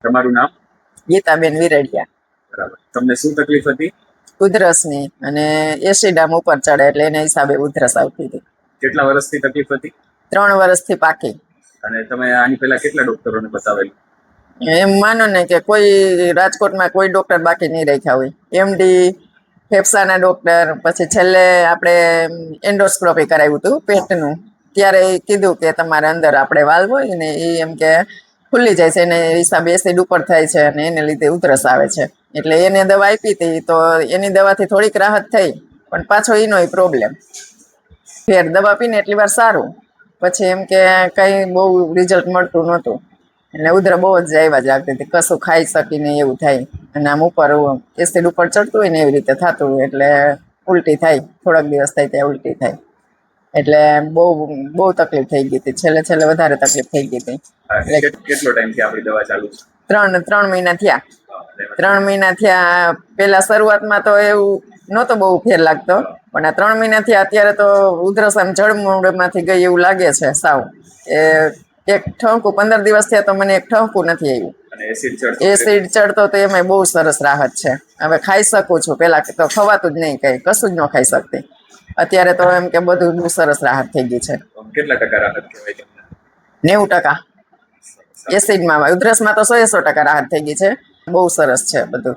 તમારું નામ? ગીતાબેન વિરડિયા. બરાબર. તમને શું તકલીફ હતી? ઉધરસની અને એસિડ આમ ઉપર ચડે એટલે એના હિસાબે ઉધરસ આવતી હતી. કેટલા વર્ષથી તકલીફ હતી? 3 વર્ષથી પાકી. અને તમે આની પહેલા કેટલા ડોક્ટરોને બતાવેલું? એમ માનો ને કે કોઈ રાજકોટમાં કોઈ ડોક્ટર બાકી નહીં રાખ્યા હોય. એમડી, ફેફસાના ડોક્ટર, પછી છેલ્લે આપણે એન્ડોસ્કોપી કરાવ્યું હતું પેટનું. ત્યારે એ કીધું કે તમારે અંદર આપણે વાલ્વ હોય ને એ એમ કે ખુલ્લી જાય છે, એને હિસાબે એસિડ ઉપર થાય છે અને એને લીધે ઉધરસ આવે છે. એટલે એને દવા આપી હતી તો એની દવાથી થોડીક રાહત થઈ, પણ પાછો એનો પ્રોબ્લેમ. ફેર દવા પીને એટલી વાર સારું, પછી એમ કે કંઈ બહુ રિઝલ્ટ મળતું નહોતું. એટલે ઉધર બહુ જ આવ્યા જ લાગતી હતી, કશું ખાઈ શકીને એવું થાય. અને આમ ઉપર એસિડ ઉપર ચડતું હોય ને એવી રીતે થતું હોય, એટલે ઉલટી થાય. થોડાક દિવસ થાય ત્યાં ઉલટી થાય. એટલે બહુ બહુ તકલીફ થઈ ગઈ હતી. છેલ્લે વધારે તકલીફ થઈ ગઈ હતી. કેટલો ટાઈમથી આપણી દવા ચાલુ છે? 3 મહિના થયા. 3 મહિના થયા. પેલા શરૂઆતમાં તો એવું નહોતો બહુ ફેર લાગતો, પણ આ 3 મહિના થયા અત્યારે તો ઉધરસ આમ જળમૂળમાંથી ગઈ એવું લાગે છે સાવ. એક ઠપકું 15 દિવસ થયા તો મને એક ઠપકું નથી આવ્યું. એસિડ ચડતો તો એમાં બહુ સરસ રાહત છે. હવે ખાઈ શકું છું, પેલા તો ખવાતું જ નહીં, કઈ કશું જ ન ખાઈ શકતી. અત્યારે તો એમ કે બધું બહુ સરસ રાહત થઈ ગઈ છે. કેટલા ટકા રાહત કહેવાય તમને? 90%. એસિડમાં ઉધરસમાં તો 100% રાહત થઈ ગઈ છે. બહુ સરસ છે બધું.